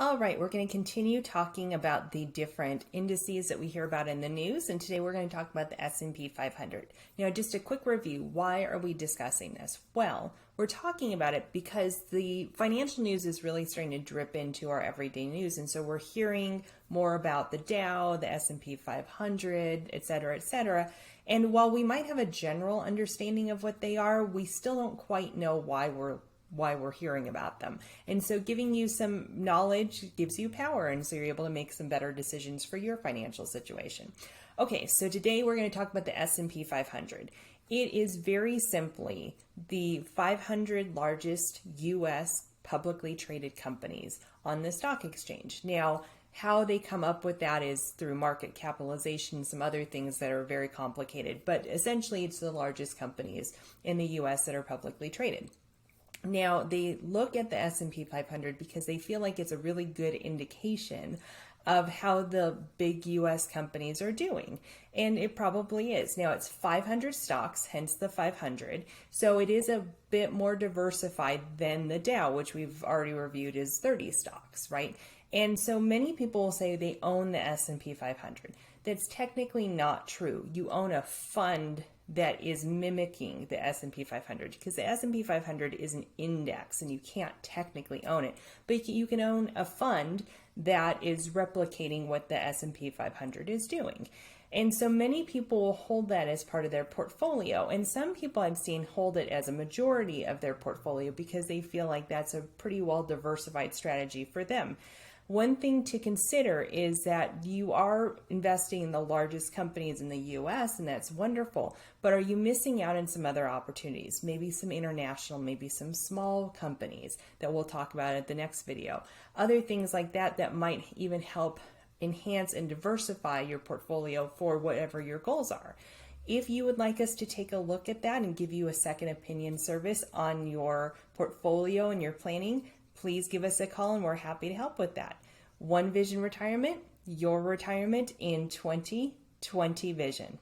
All right, we're going to continue talking about the different indices that we hear about in the news, and today we're going to talk about the S&P 500. Now, just a quick review, why are we discussing this? Well, we're talking about it because the financial news is really starting to drip into our everyday news, and so we're hearing more about the Dow, the S&P 500, et cetera, et cetera. And while we might have a general understanding of what they are, we still don't quite know why we're hearing about them. And so giving you some knowledge gives you power, and so you're able to make some better decisions for your financial situation. Okay, so today we're going to talk about the S&P 500. It is very simply the 500 largest U.S. publicly traded companies on the stock exchange. Now, how they come up with that is through market capitalization, some other things that are very complicated, but essentially it's the largest companies in the U.S. that are publicly traded. Now, they look at the S&P 500 because they feel like it's a really good indication of how the big U.S. companies are doing. And it probably is. Now, it's 500 stocks, hence the 500. So it is a bit more diversified than the Dow, which we've already reviewed is 30 stocks, right? And so many people will say they own the S&P 500. That's technically not true. You own a fund that is mimicking the S&P 500 because the S&P 500 is an index and you can't technically own it, but you can own a fund that is replicating what the S&P 500 is doing. And so many people will hold that as part of their portfolio, and some people I've seen hold it as a majority of their portfolio because they feel like that's a pretty well diversified strategy for them. One thing to consider is that you are investing in the largest companies in the U.S., and that's wonderful, but are you missing out on some other opportunities? Maybe some international, maybe some small companies that we'll talk about at the next video. Other things like that that might even help enhance and diversify your portfolio for whatever your goals are. If you would like us to take a look at that and give you a second opinion service on your portfolio and your planning, please give us a call and we're happy to help with that. One Vision Retirement, your retirement in 2020 vision.